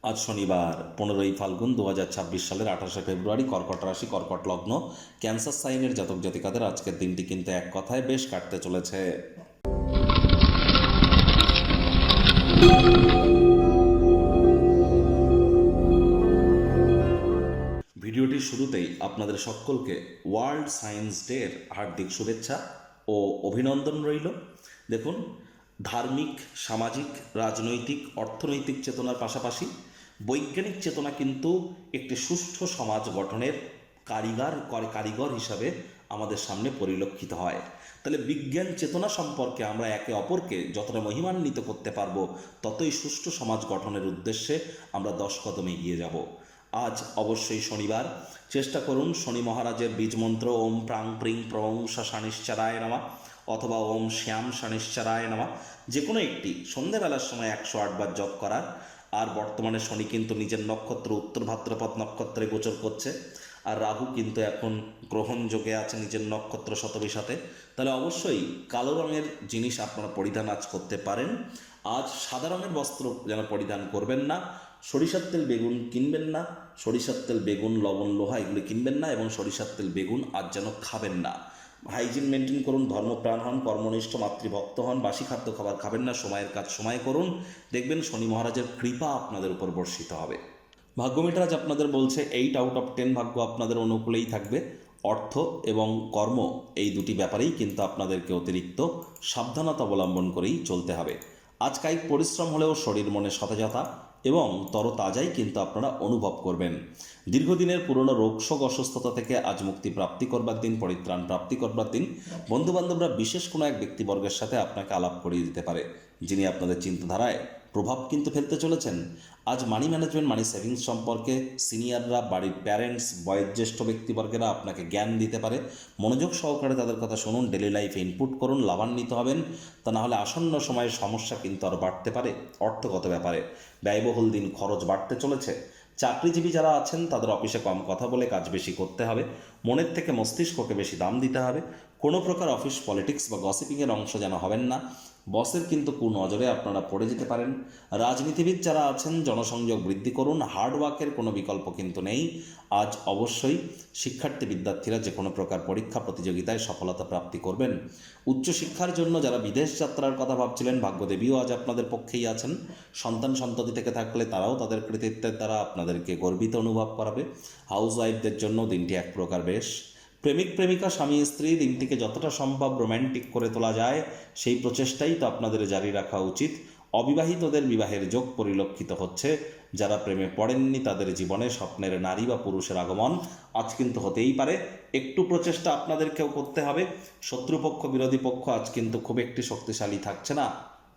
আজ শনিবার 15ই ফাল্গুন 2026 সালের 28শে ফেব্রুয়ারি, কর্কট রাশি, কর্কট লগ্ন, ক্যান্সার সাইনের জাতক জাতিকাদের আজকের দিনটি কিন্তু এক কথায় বেশ কাটতে চলেছে। ভিডিওটির শুরুতেই আপনাদের সকলকে ওয়ার্ল্ড সায়েন্স ডের হার্দিক শুভেচ্ছা ও অভিনন্দন রইল। দেখুন, ধার্মিক, সামাজিক, রাজনৈতিক, অর্থনৈতিক চেতনার পাশাপাশি বৈজ্ঞানিক চেতনা কিন্তু একটি সুষ্ঠু সমাজ গঠনের কারিগর হিসাবে আমাদের সামনে পরিলক্ষিত হয়। তাহলে বিজ্ঞান চেতনা সম্পর্কে আমরা একে অপরকে যতটা মহিমান্বিত করতে পারবো, ততই সুষ্ঠু সমাজ গঠনের উদ্দেশ্যে আমরা 10 কদম এগিয়ে যাব। আজ অবশ্যই শনিবার, চেষ্টা করুন শনি মহারাজের বীজমন্ত্র ওম প্রাং প্রিং প্রং শানিশ্চারায় নামা অথবা ওম শ্যাম শানিশ্চারায় নামা যে কোনো একটি সন্ধ্যেবেলার সময় 108 বার জপ করার। আর বর্তমানে শনি কিন্তু নিজের নক্ষত্র উত্তর ভাদ্রপদ নক্ষত্রে গোচর করছে, আর রাহু কিন্তু এখন গ্রহণ যোগে আছে নিজের নক্ষত্র শতবিশাতে। তাহলে অবশ্যই কালো রঙের জিনিস আপনারা পরিধান আজ করতে পারেন। আজ সাদা রঙের বস্ত্র যেন পরিধান করবেন না, সরিষার তেল বেগুন কিনবেন না, সরিষার তেল বেগুন লবণ লোহা এগুলো কিনবেন না, এবং সরিষার তেল বেগুন আজ যেন খাবেন না। হাইজিন মেনটেন করুন, ধর্মপ্রাণ হন, কর্মনিষ্ঠ, মাতৃভক্ত হন, বাসি খাদ্য খাবার খাবেন না, সময়ের কাজ সময় করুন, দেখবেন শনি মহারাজের কৃপা আপনাদের উপর বর্ষিত হবে। ভাগ্য মিটার আজ আপনাদের বলছে 8 আউট অফ 10 ভাগ্য আপনাদের অনুকূলেই থাকবে। অর্থ এবং কর্ম এই দুটি ব্যাপারেই কিন্তু আপনাদেরকে অতিরিক্ত সাবধানতা অবলম্বন করেই চলতে হবে। আজ কায়িক পরিশ্রম হলেও শরীর মনে সতেজতা এবং তরতাজাই কিন্তু আপনারা অনুভব করবেন। দীর্ঘদিনের পুরনো রোগশোক অসুস্থতা থেকে আজ মুক্তি প্রাপ্তি করবার দিন, পরিত্রাণ প্রাপ্তি করবার দিন। বন্ধুবান্ধবরা বিশেষ কোনো এক ব্যক্তিবর্গের সাথে আপনাকে আলাপ করিয়ে দিতে পারে, যিনি আপনাদের চিন্তাধারায় প্রভাব কিন্তু ফেলতে চলেছেন। আজ মানি ম্যানেজমেন্ট, মানি সেভিংস সম্পর্কে সিনিয়ররা, বাড়ির প্যারেন্টস, বয়োজ্যেষ্ঠ ব্যক্তিবর্গেরা আপনাকে জ্ঞান দিতে পারে। মনোযোগ সহকারে তাদের কথা শুনুন, ডেলি লাইফে ইনপুট করুন, লাভান্বিত হবেন। তা না হলে আসন্ন সময়ের সমস্যা কিন্তু আরও বাড়তে পারে। অর্থগত ব্যাপারে ব্যয়বহুল দিন, খরচ বাড়তে চলেছে। চাকরিজীবী যারা আছেন তাদের অফিসে কম কথা বলে কাজ বেশি করতে হবে, মনের থেকে মস্তিষ্ককে বেশি দাম দিতে হবে। কোনো প্রকার অফিস পলিটিক্স বা গসিপিংয়ের অংশ যেন হবেন না, বসের কিন্তু কুনজরে আপনারা পড়ে যেতে পারেন। রাজনীতিবিদ যারা আছেন জনসংযোগ বৃদ্ধি করুন, হার্ডওয়ার্কের কোনো বিকল্প কিন্তু নেই। আজ অবশ্যই শিক্ষার্থী বিদ্যার্থীরা যে কোনো প্রকার পরীক্ষা প্রতিযোগিতায় সফলতা প্রাপ্তি করবেন। উচ্চশিক্ষার জন্য যারা বিদেশ যাত্রার কথা ভাবছিলেন, ভাগ্যদেবীও আজ আপনাদের পক্ষেই আছেন। সন্তান সন্ততি থেকে থাকলে তারাও তাদের কৃতিত্বের দ্বারা আপনাদেরকে গর্বিত অনুভব করাবে। হাউস ওয়াইফদের জন্য দিনটি এক প্রকার বেশ। প্রেমিক প্রেমিকা, স্বামী স্ত্রী দিনটিকে যতটা সম্ভব রোম্যান্টিক করে তোলা যায় সেই প্রচেষ্টাই তো আপনাদের জারি রাখা উচিত। অবিবাহিতদের বিবাহের যোগ পরিলক্ষিত হচ্ছে। যারা প্রেমে পড়েননি তাদের জীবনে স্বপ্নের নারী বা পুরুষের আগমন আজ কিন্তু হতেই পারে। একটু প্রচেষ্টা আপনাদেরকেও করতে হবে। শত্রুপক্ষ, বিরোধী পক্ষ আজ কিন্তু খুব একটি শক্তিশালী থাকছে না।